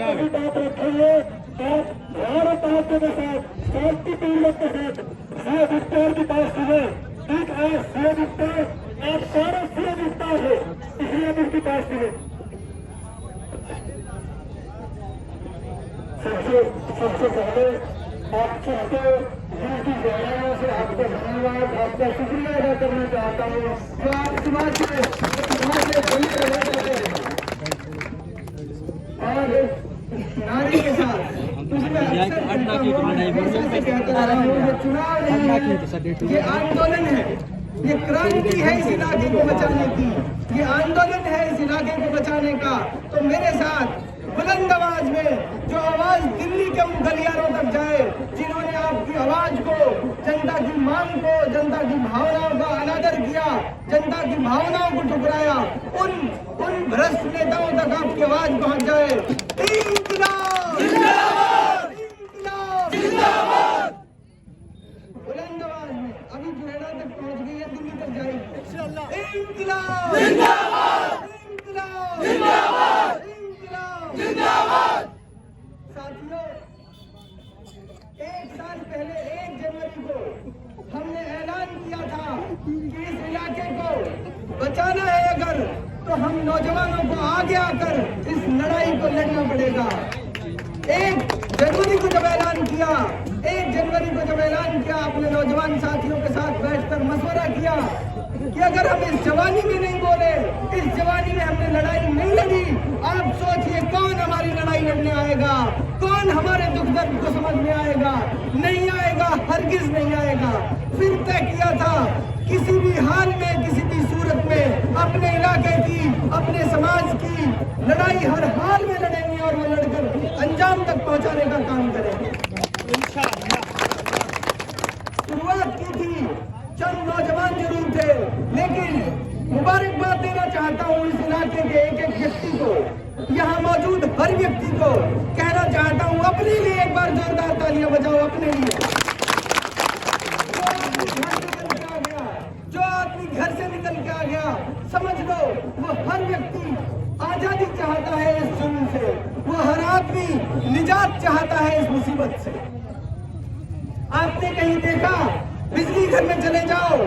बात रखेंगे और भारत आपके साथ शांतिपूर्वक के साथ सीएम इफ्तार की पास सुने। ठीक है, सीएम इफ्तार आप सारे सीएम इफ्तार है, इसलिए हम इसकी पास सुने। सबसे पहले आप सबको दिल की गहराइयों से आपका धन्यवाद, आपका शुक्रिया अदा करना चाहता हूँ जो आप समाज से बने रहते हैं। और नारी के साथ चुनाव नहीं, ये आंदोलन है, ये क्रांति है इस इलाके को बचाने की, ये आंदोलन है इस इलाके को बचाने का। तो मेरे साथ बुलंद आवाज में जो आवाज दिल्ली के गलियारों तक जाए, जिन्होंने आपकी आवाज को, जनता की मांग को, जनता की भावनाओं का अनादर किया, जनता की भावनाओं को ठुकराया, उन भ्रष्ट नेताओं तक आपकी आवाज पहुंच जाए। इंकलाब जिंदाबाद, इंकलाब जिंदाबाद। बुलंद आवाज में अभी बुरेड़ा तक पहुंच गई है, दिल्ली तक जाएगी इंशाअल्लाह। इंकलाब जिंदाबाद, इंकलाब जिंदाबाद, जिंदाबाद। साथियों, 1 साल पहले 1 जनवरी को हमने ऐलान किया था कि इस इलाके को बचाना है अगर, तो हम नौजवानों को आगे आकर इस लड़ाई को लड़ना पड़ेगा। 1 जनवरी को जब ऐलान किया, 1 जनवरी को जब ऐलान किया, अपने नौजवान साथियों के साथ बैठकर मशवरा किया कि अगर हम इस जवानी में नहीं बोले, इस जवानी में हमने लड़ाई नहीं लड़ी, आप सोचिए कौन हमारी लड़ाई लड़ने आएगा, कौन हमारे दुख दर्द को समझने आएगा? नहीं आएगा, हरगिज नहीं आएगा। फिर तय किया था किसी भी हाल में, किसी भी सूरत में अपने इलाके की, अपने समाज की लड़ाई हर हाल में लड़ेंगे और वो लड़कर अंजाम तक पहुंचाने का काम करेंगे। शुरुआत की थी, चंद नौजवान जरूर थे, लेकिन मुबारकबाद देना चाहता हूँ इस इलाके के एक व्यक्ति को, यहाँ मौजूद हर व्यक्ति को कहना चाहता हूँ, अपने लिए एक बार जोरदार तालियां बजाओ, अपने लिए। जो आदमी घर से निकल के आ गया, समझ लो वो हर व्यक्ति आजादी चाहता है इस जुल्म से, वो हर आदमी निजात चाहता है इस मुसीबत से। आपने कहीं देखा, बिजली घर में चले जाओ,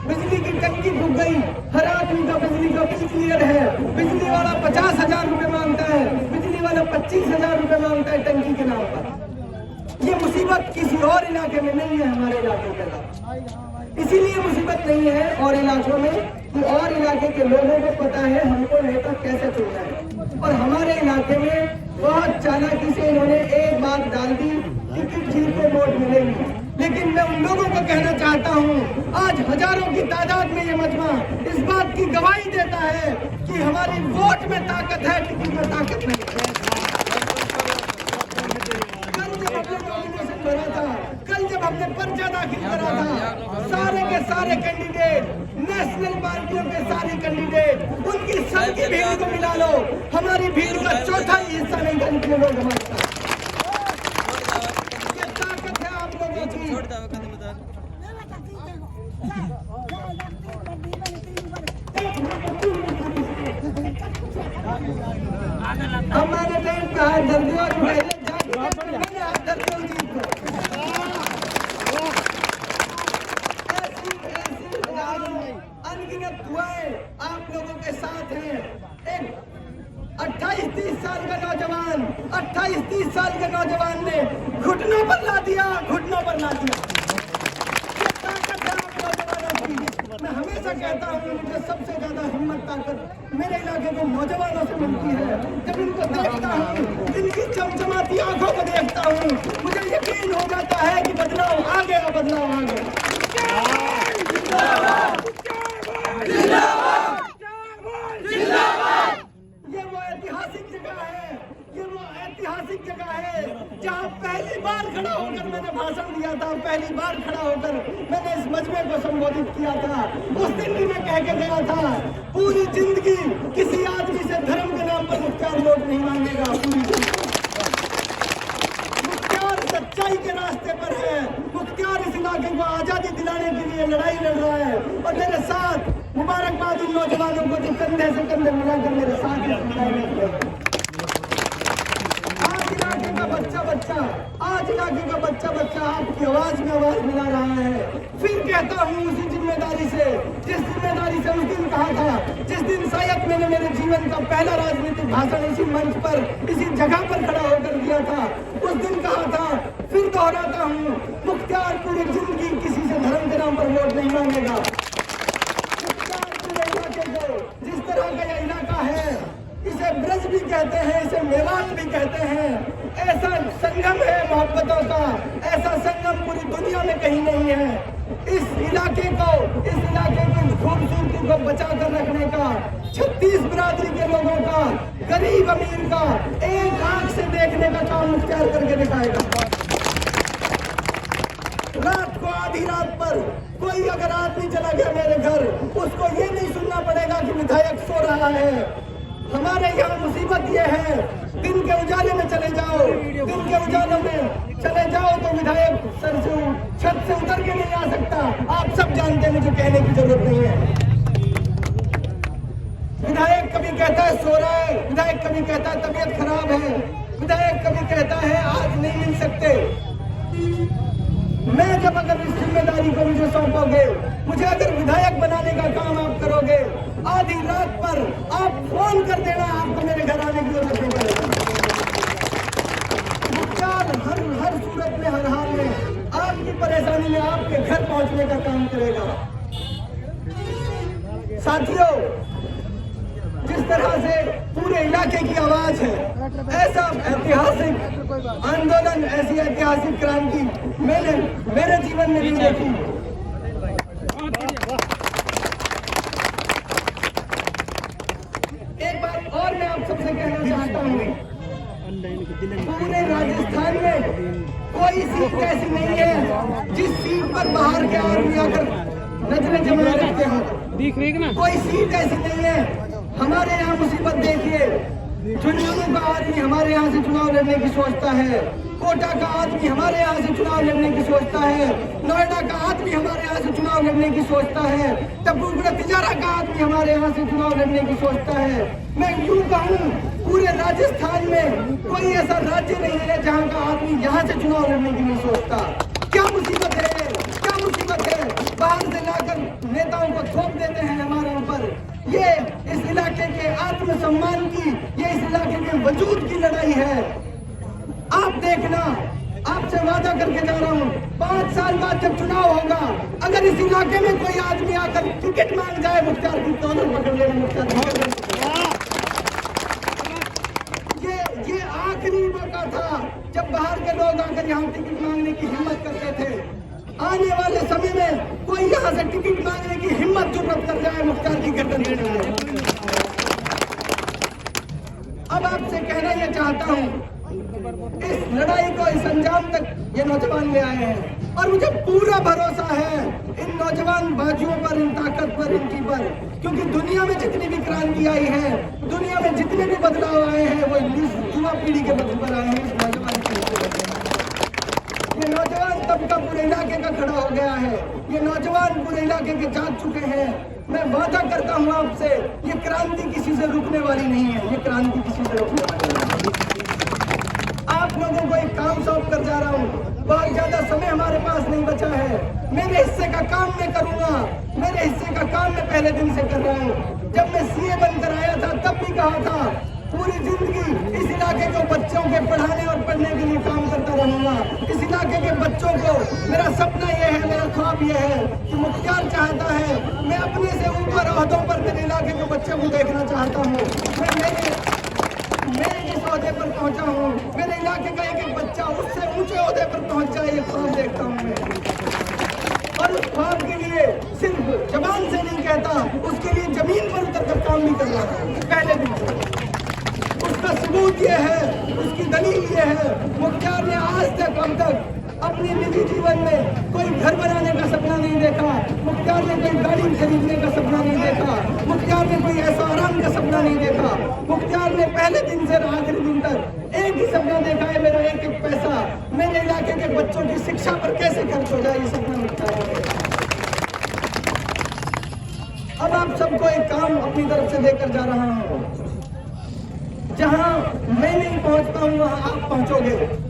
बिजली की टंकी फूक गई, हर आदमी का बिजली का बिल क्लियर है, बिजली वाला 50,000 रुपए मांगता है, बिजली वाला 25,000 रुपए मांगता है टंकी के नाम पर। ये मुसीबत किसी और इलाके में नहीं है, हमारे इलाके के अलावा। इसीलिए मुसीबत नहीं है और इलाकों में कि और इलाके के लोगों को पता है हमको नेता कैसे चुनना है। और हमारे इलाके में बहुत चालाकी से इन्होंने एक बात डाल दी, टिकट जीत को वोट मिलेगी। लेकिन मैं उन लोगों को कहना चाहता हूँ, आज हजारों की तादाद में ये मजमा इस बात की गवाही देता है कि हमारी वोट में ताकत है, टिकट में ताकत नहीं है। कल जब हमने पर्चा दाखिल करा था, सारे के सारे कैंडिडेट, नेशनल पार्टियों के सारे कैंडिडेट, उनकी सबकी भीड़ को मिला लो, हमारी भीड़ का चौथा हिस्सा नहीं था इतने लोग हमारे साथ। ये ताकत है आप लोगों की। हमारे देश का दर्दियों अनगिनत दुआएं आप लोगों के साथ हैं। एक 28-30 साल का नौजवान, 28-30 साल के नौजवान ने घुटनों पर ला दिया, घुटनों पर ला दिया। ये ताकत है आप नौजवानों की। मैं हमेशा कहता हूँ, मुझे सबसे ज्यादा हिम्मत ताकत मेरे इलाके के नौजवानों से मिलती है। जब इनको देखता हूँ, इनकी चमचमाती आंखों को देखता हूँ, मुझे यकीन हो जाता है कि बदलाव आ गया, बदलाव आ गया। ये वो ऐतिहासिक जगह है, ये वो ऐतिहासिक जगह है जहाँ पहली बार खड़ा होकर मैंने भाषण दिया था, पहली बार खड़ा होकर मैंने इस मजमे को संबोधित किया था। उस दिन भी मैं कह के गया था, पूरी जिंदगी किसी आदमी से धर्म के नाम पर मुख्तार वोट नहीं मांगेगा। पूरी जिंदगी मुख्तार सच्चाई के रास्ते पर है, मुख्तार इस इलाके को आजादी दिलाने के लिए लड़ाई लड़ रहा है। और मेरे साथ मुबारकबाद उन नौजवानों को जो कंधे से कंधे मिलाकर मेरे साथ इस इलाके का बच्चा बच्चा आपकी आवाज में आवाज मिला रहा है। फिर कहता हूँ उसी जिम्मेदारी से, जिस जिम्मेदारी से उस दिन कहा था, जिस दिन शायद मैंने मेरे जीवन का पहला राजनीतिक भाषण इसी मंच पर, इसी जगह पर खड़ा होकर दिया था, उस दिन कहा था, फिर दोहराता हूँ, मुख्तार पूरी जिंदगी किसी से धर्म के नाम पर वोट नहीं मांगेगा। मुख्तार पूरे इलाके को, जिस तरह का यह इलाका है, इसे ब्रज भी कहते हैं, इसे मेवात भी कहते हैं, ऐसा संगम है मोहब्बतों का, ऐसा संगम पूरी दुनिया में कहीं नहीं है। इस इलाके को, इस इलाके की खूबसूरती को बचा कर रखने का 36 बिरादरी के लोगों का, गरीब अमीर का एक आंख से देखने का काम मुख्तार करके दिखाएगा। रात को आधी रात पर कोई अगर आदमी चला गया मेरे घर, उसको ये नहीं सुनना पड़ेगा कि विधायक सो रहा है। हमारे यहाँ मुसीबत ये है, दिन के उजाले में चले जाओ, दिन के उजालों में चले जाओ तो विधायक सर से छत से उतर के नहीं आ सकता। आप सब जानते हैं, मुझे कहने की जरूरत नहीं है। विधायक कभी कहता है सो रहा है, विधायक कभी कहता है तबीयत खराब है, विधायक कभी कहता है आज नहीं मिल सकते। मैं जब अगर इस जिम्मेदारी को मुझे सौंपोगे, मुझे अगर विधायक बनाने का काम आप करोगे, आधी रात पर आप फोन कर देना, आपको मेरे घर आने की जरूरत नहीं पड़ेगी। मुख्तार हर सूरत में, हर हाल में आपकी परेशानी में आपके घर पहुंचने का काम करेगा। साथियों, जिस तरह से पूरे इलाके की आवाज है, ऐसा ऐतिहासिक आंदोलन, ऐसी ऐतिहासिक क्रांति मैंने मेरे जीवन में नहीं देखी। एक बात और मैं आप सबसे कहना चाहता हूँ, पूरे राजस्थान में कोई सीट ऐसी नहीं है जिस सीट पर बाहर के आदमी आकर नजरें जमाए रखते हो। कोई सीट ऐसी नहीं है। हमारे यहाँ मुसीबत देखिए, झुंझुनू का आदमी हमारे यहाँ से चुनाव लड़ने की सोचता है, कोटा का आदमी हमारे यहाँ से चुनाव लड़ने की सोचता है, नोएडा का आदमी हमारे यहाँ से चुनाव लड़ने की सोचता है, टप्पूगढ़ तिजारा का आदमी हमारे यहाँ से चुनाव लड़ने की सोचता है। मैं यूँ कहूँ, पूरे राजस्थान में कोई ऐसा राज्य नहीं है जहाँ का आदमी यहाँ से चुनाव लड़ने की नहीं सोचता। क्या मुसीबत है, क्या मुसीबत है। बाहर से लाकर नेताओं को थोप देते हैं हमारे ऊपर। ये इस इलाके के आत्मसम्मान की, ये इस इलाके के वजूद की लड़ाई है। आप देखना, आपसे वादा करके जा रहा हूँ, 5 साल बाद जब चुनाव होगा, अगर इस इलाके में कोई आदमी आकर टिकट मांग जाए, मुख्तार की कॉलर पकड़ लेना। मुख्तार ये आखिरी मौका था जब बाहर के लोग आकर यहाँ टिकट मांगने की हिम्मत करते थे। आने वाले समय में कोई यहाँ से टिकट मांगने की हिम्मत जुर्रत कर जाए, मुख्तार की गर्दन लेने में। अब आपसे कहना यह चाहता हूँ, इस लड़ाई को इस अंजाम तक ये नौजवान ले आए हैं और मुझे पूरा भरोसा है इन नौजवान बाजुओं पर, इन ताकतवर इनकी पर, क्योंकि दुनिया में जितनी भी क्रांति आई है, दुनिया में जितने भी बदलाव आए हैं, वो इस युवा पीढ़ी के बल पर आए हैं। इस नौजवान ये नौजवान तबका पूरे इलाके का खड़ा हो गया है, ये नौजवान पूरे इलाके के जाग चुके हैं। मैं वादा करता हूँ आपसे, ये क्रांति किसी से रुकने वाली नहीं है, ये क्रांति किसी से रुकने वाली नहीं है। आप लोगों को एक काम सौंप कर जा रहा हूँ, बहुत ज्यादा समय हमारे पास नहीं बचा है। मेरे हिस्से का काम मैं करूंगा, मेरे हिस्से का काम मैं पहले दिन से कर रहा हूँ। जब मैं सीए बनकर आया था तब भी कहा था, पूरी जिंदगी इस इलाके के बच्चों के पढ़ाने और पढ़ने के लिए काम करता रहूंगा। इस इलाके के बच्चों को, मेरा सपना यह है, मेरा ख्वाब यह है कि मुख्तार चाहता है मैं अपने से ऊपर ओहदों पर मेरे इलाके के बच्चों को देखना चाहता हूँ। मैं इस ओहदे पर पहुंचा हूँ, मेरे इलाके का एक बच्चा उससे ऊंचे ओहदे पर पहुंच जाए, ये ख्वाब देखता हूँ मैं। और उस ख्वाब के लिए सिर्फ जबान से नहीं कहता, उसके लिए जमीन पर उतर कर काम भी कर रहा था पहले दिन से। उसका सबूत ये है, उसकी दलील ये है, मुख्तार ने आज तक अब तक अपने निजी जीवन में कोई घर बनाने का सपना नहीं देखा, मुख्तार ने कोई गाड़ी खरीदने का सपना नहीं देखा, मुख्तार ने कोई ऐसा आराम का सपना नहीं देखा। मुख्तार ने पहले दिन से आखिरी दिन तक एक ही सपना देखा है, मेरा एक एक पैसा मेरे इलाके के बच्चों की शिक्षा पर कैसे खर्च हो जाए, ये सपना मुख्तार है। अब आप सबको एक काम अपनी तरफ से देकर जा रहा हूँ, जहां मैं नहीं पहुंचता हूं वहां आप पहुंचोगे।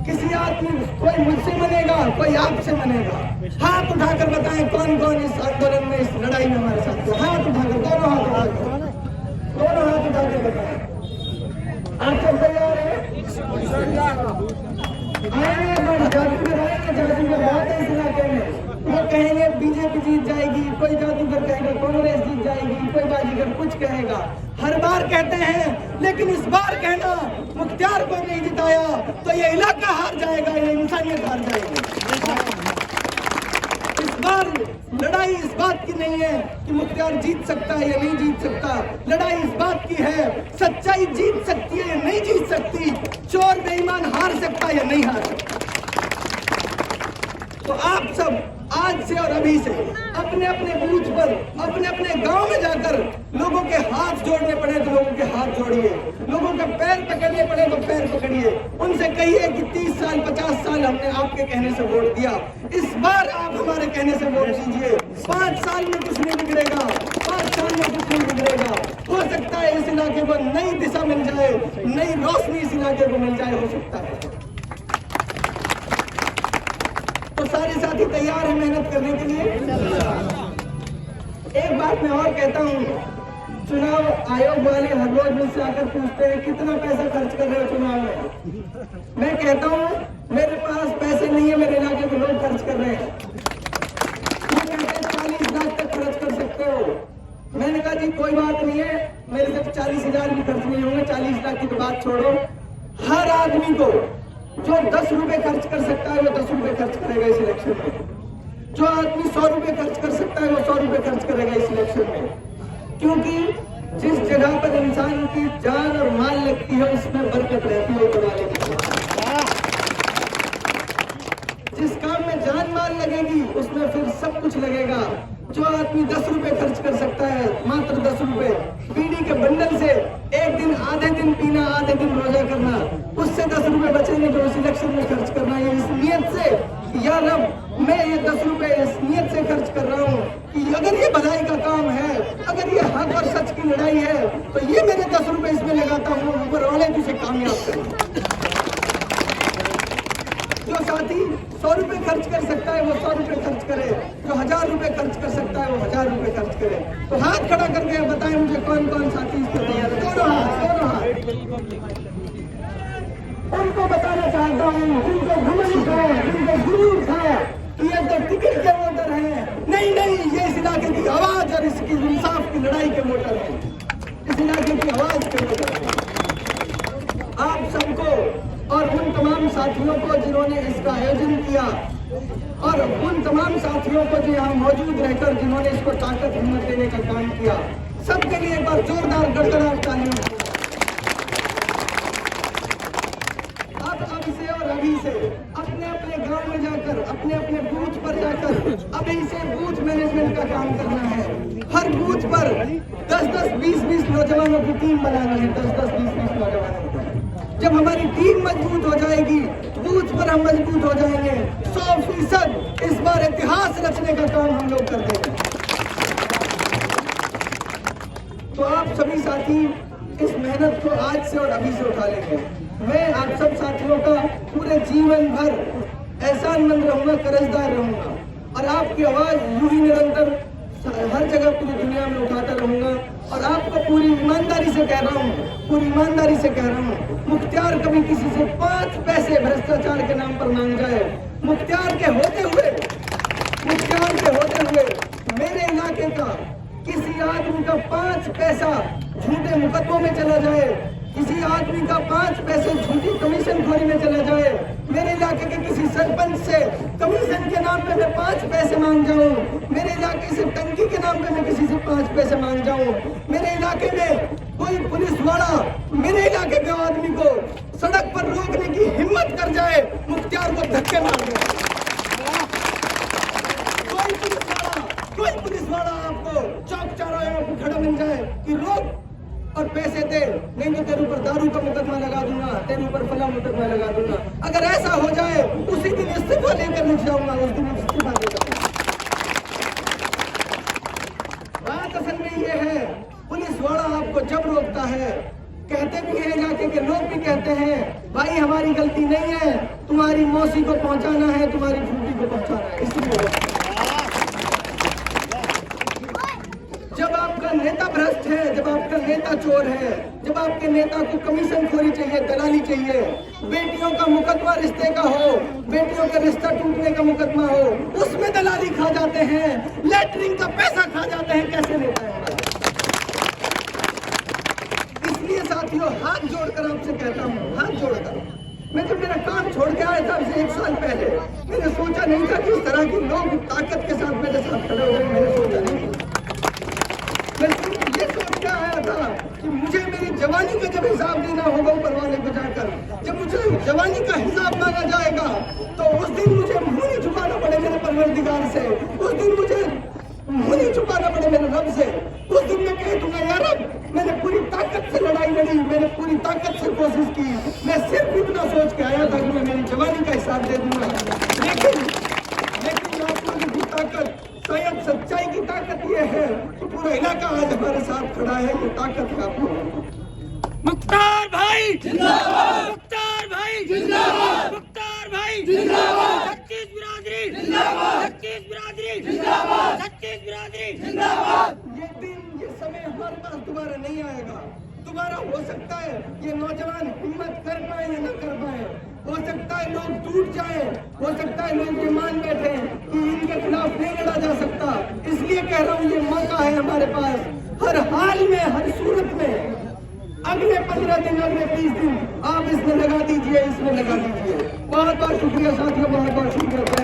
किसी आदमी, कोई मुझसे मनेगा, कोई आपसे मनेगा। हाथ उठाकर बताएं कौन कौन इस आंदोलन में, इस लड़ाई में हमारे साथ है। हाथ उठाकर, दोनों हाथ उठाकर, दोनों हाथ उठाकर बताएं। आप सब तैयार हैं? आएंगे जादूगर, आएंगे जादूगर बहुत है इस इलाके में। वो कहेंगे बीजेपी जीत जाएगी, कोई जादूगर कहेगा कांग्रेस जीत जाएगी, कोई बाजीगर कुछ कहेगा। हर बार कहते हैं, लेकिन इस बार कहना मुख्तियार को नहीं जिताया तो ये इलाका हार जाएगा, ये इंसानियत हार जाएगी। इस बार लड़ाई इस बात की नहीं है कि मुख्तियार जीत सकता है या नहीं जीत सकता। लड़ाई इस बात की है, सच्चाई जीत सकती है या नहीं जीत सकती, चोर बेईमान हार सकता है या नहीं हार सकता। तो आप सब आज से और अभी से अपने अपने बूथ पर, अपने अपने गांव में जाकर लोगों के हाथ जोड़ने पड़े तो लोगों के हाथ जोड़िए, लोगों के पैर पकड़ने पड़े तो पैर पकड़िए। उनसे कहिए कि 30 साल 50 साल हमने आपके कहने से वोट दिया, इस बार आप हमारे कहने से वोट दीजिए। 5 साल में कुछ नहीं बिगड़ेगा, 5 साल में कुछ नहीं बिगड़ेगा। हो सकता है इस इलाके को नई दिशा मिल जाए, नई रोशनी इस इलाके को मिल जाए, हो सकता है। तो सारे साथी तैयार हैं मेहनत करने के लिए? एक बात मैं और कहता हूँ, चुनाव आयोग वाले हर रोज मुझसे आकर पूछते हैं कितना पैसा खर्च कर रहे हो चुनाव में। मैं कहता हूँ मेरे पास पैसे नहीं है, मेरे इलाके के लोग खर्च कर रहे हैं। वो कहते हैं 40 लाख तक खर्च कर सकते हो। मैंने कहा जी कोई बात नहीं है, मेरे से 40,000 भी खर्च नहीं होंगे, 40 लाख की तो बात छोड़ो। हर आदमी को जो 10 रुपए खर्च कर सकता है वो 10 रुपए खर्च करेगा इस इलेक्शन में। जो आदमी 100 रुपए खर्च कर सकता है वो 100 रुपए खर्च करेगा इस इलेक्शन में। क्योंकि जिस जगह पर इंसान की जान और माल लगती है उसमें बरकत रहती है। वाले जिस काम में जान माल लगेगी उसमें फिर सब कुछ लगेगा। जो आदमी 10 रुपए खर्च कर सकता है, मात्र 10 रुपए, बीड़ी के बंडल से एक दिन आधे दिन पीना, आधे दिन रोजा करना, उससे 10 रुपए बचेंगे जो उस इलेक्शन में खर्च करना है। इस नियत से या रब मैं ये 10 रुपए इस नियत से खर्च कर रहा हूँ कि अगर ये भलाई का काम है, अगर ये हक और सच की लड़ाई है तो ये मेरे 10 रुपए इसमें लगाता हूँ, ऊपर वाले तुझे कामयाब करें। जो साथी 100 रुपए खर्च कर सकता है वो 100 रुपए खर्च करे, जो 1000 रुपए खर्च कर सकता है वो 1000 रुपए खर्च करे। तो हाथ खड़ा करके बताएं मुझे कौन कौन साथी इसको तैयार है। दोनों हाथ, दोनों हाथ। उनको बताना चाहता हूँ जिनको घमंड है, जिनको गुरूर है कि ये तो टिकट के वोटर हैं, नहीं नहीं, ये इस इलाके की आवाज और इसकी इंसाफ की लड़ाई के वोटर हैं, इस इलाके की आवाज के वोटर हैं। आप सबको और उन तमाम साथियों को जिन्होंने इसका आयोजन किया और उन तमाम साथियों को जो यहाँ मौजूद रहकर जिन्होंने इसको ताकत हिम्मत देने का काम किया, सबके लिए एक बार जोरदार गड़गड़ाहट तालियों। अब से और अभी से अपने अपने गांव में जाकर, अपने अपने बूथ पर जाकर अभी से बूथ मैनेजमेंट का काम करना है। हर बूथ पर 10-10, 20-20 नौजवानों की टीम बनानी है। 10-10, 20-20 नौजवानों की। जब हमारी टीम मजबूत हो जाएगी, बूथ पर हम मजबूत हो जाएंगे। 100% इस बार इतिहास रचने का काम हम लोग कर देंगे। तो आप सभी साथी इस मेहनत को आज से और अभी से उठा लेंगे। मैं आप सब साथियों का पूरे जीवन भर एहसानमंद रहूंगा, कर्जदार रहूंगा और आपकी आवाज यूं ही निरंतर हर जगह पूरी दुनिया में उठाता रहूंगा। और आपको पूरी ईमानदारी से कह रहा हूँ, पूरी ईमानदारी से कह रहा हूँ, मुख्तियार कभी किसी से 5 पैसे भ्रष्टाचार के नाम पर मांग जाए, मुख्तियार के होते हुए मेरे इलाके का किसी आदमी का 5 पैसा झूठे मुकदमों में चला जाए, किसी आदमी का 5 पैसे झूठी कमीशन खोरी में चला जाए, मेरे इलाके के किसी सरपंच से कमीशन के नाम पे मैं 5 पैसे मांग जाऊं, मेरे इलाके से टंकी के नाम पे मैं किसी से 5 पैसे मांग जाऊं, मेरे इलाके में कोई पुलिस वाला मेरे इलाके के आदमी को सड़क पर रोकने की हिम्मत कर जाए, मुख्तियार को धक्के मार दे। कोई पुलिस वाला आपको चौक चौराहे पर खड़ा मिल जाए कि रोक और पैसे दे, नहीं तो तेरे ऊपर दारू का मुकदमा लगा दूंगा, तेरे ऊपर फला मुकदमा लगा दूंगा। अगर ऐसा हो जाए उसी दिन इस्तीफा लेकर उठ जाऊंगा, उस दिन इस्तीफा दे जाऊंगा। बात असल में ये है, पुलिस वाला आपको जब रोकता है कहते भी हैं जाके के लोग भी कहते हैं भाई हमारी गलती नहीं है, तुम्हारी मौसी को पहुंचाना है, तुम्हारी फूफी को पहुंचाना है। इसलिए जब आपका नेता भ्रष्ट है, जब आपका नेता चोर है, जब आपके नेता को कमीशन खोरी चाहिए, दलाली चाहिए, बेटियों का मुकदमा रिश्ते का हो, बेटियों का रिश्ता टूटने का मुकदमा हो, उसमें दलाली खा जाते हैं, लेटरिंग का पैसा खा जाते हैं, कैसे नेता है? इसलिए साथियों हाथ जोड़कर आपसे कहता हूँ, हाथ जोड़कर, मैं जब मेरा काम छोड़ के आया था 1 साल पहले, मैंने सोचा नहीं था कि इस तरह के लोग ताकत के साथ मेरे साथ खड़े हो गए। मैंने सोचा नहीं था, मैं ये सोच के आया था कि मुझे मेरी जवानी का जब हिसाब देना होगा ऊपर वाले को जाकर, जब मुझे जवानी का हिसाब मांगा जाएगा तो उस दिन मुझे मुंह नहीं छुपाना पड़े मेरे परवरदिगार से, उस दिन मुझे मुंह नहीं छुपाना पड़े मेरे रब से। उस दिन मैं कह दूंगा यार रब, मैंने पूरी ताकत से लड़ाई लड़ी, मैंने पूरी ताकत से कोशिश की, मैं सिर्फ इतना सोच के आया था कि मैं मेरी जवानी का हिसाब दे दूंगा। लेकिन आप लोगों की ताकत, शायद सच्चाई की ताकत ये है कि पूरा इलाका आज हमारे साथ खड़ा है, ये ताकत है आप लोगों की। मुख्तार भाई जिंदाबाद, मुख्तार भाई जिंदाबाद, मुख्तार भाई जिंदाबाद, 36 बिरादरी जिंदाबाद, 36 बिरादरी जिंदाबाद, 36 बिरादरी जिंदाबाद। ये दिन, ये समय हमारे पास दोबारा नहीं आएगा। दोबारा हो सकता है ये नौजवान हिम्मत कर पाए या न कर पाए, हो सकता है लोग टूट जाए, हो सकता है लोग ये मान बैठे कि इनके खिलाफ नहीं लड़ा जा सकता। इसलिए कह रहा हूँ ये मौका है हमारे पास, हर हाल में, हर सूरत में, अगले 15 दिन, अगले 20 दिन आप इसमें लगा दीजिए, इसमें लगा दीजिए। बहुत बहुत शुक्रिया साथियों, बहुत बहुत शुक्रिया।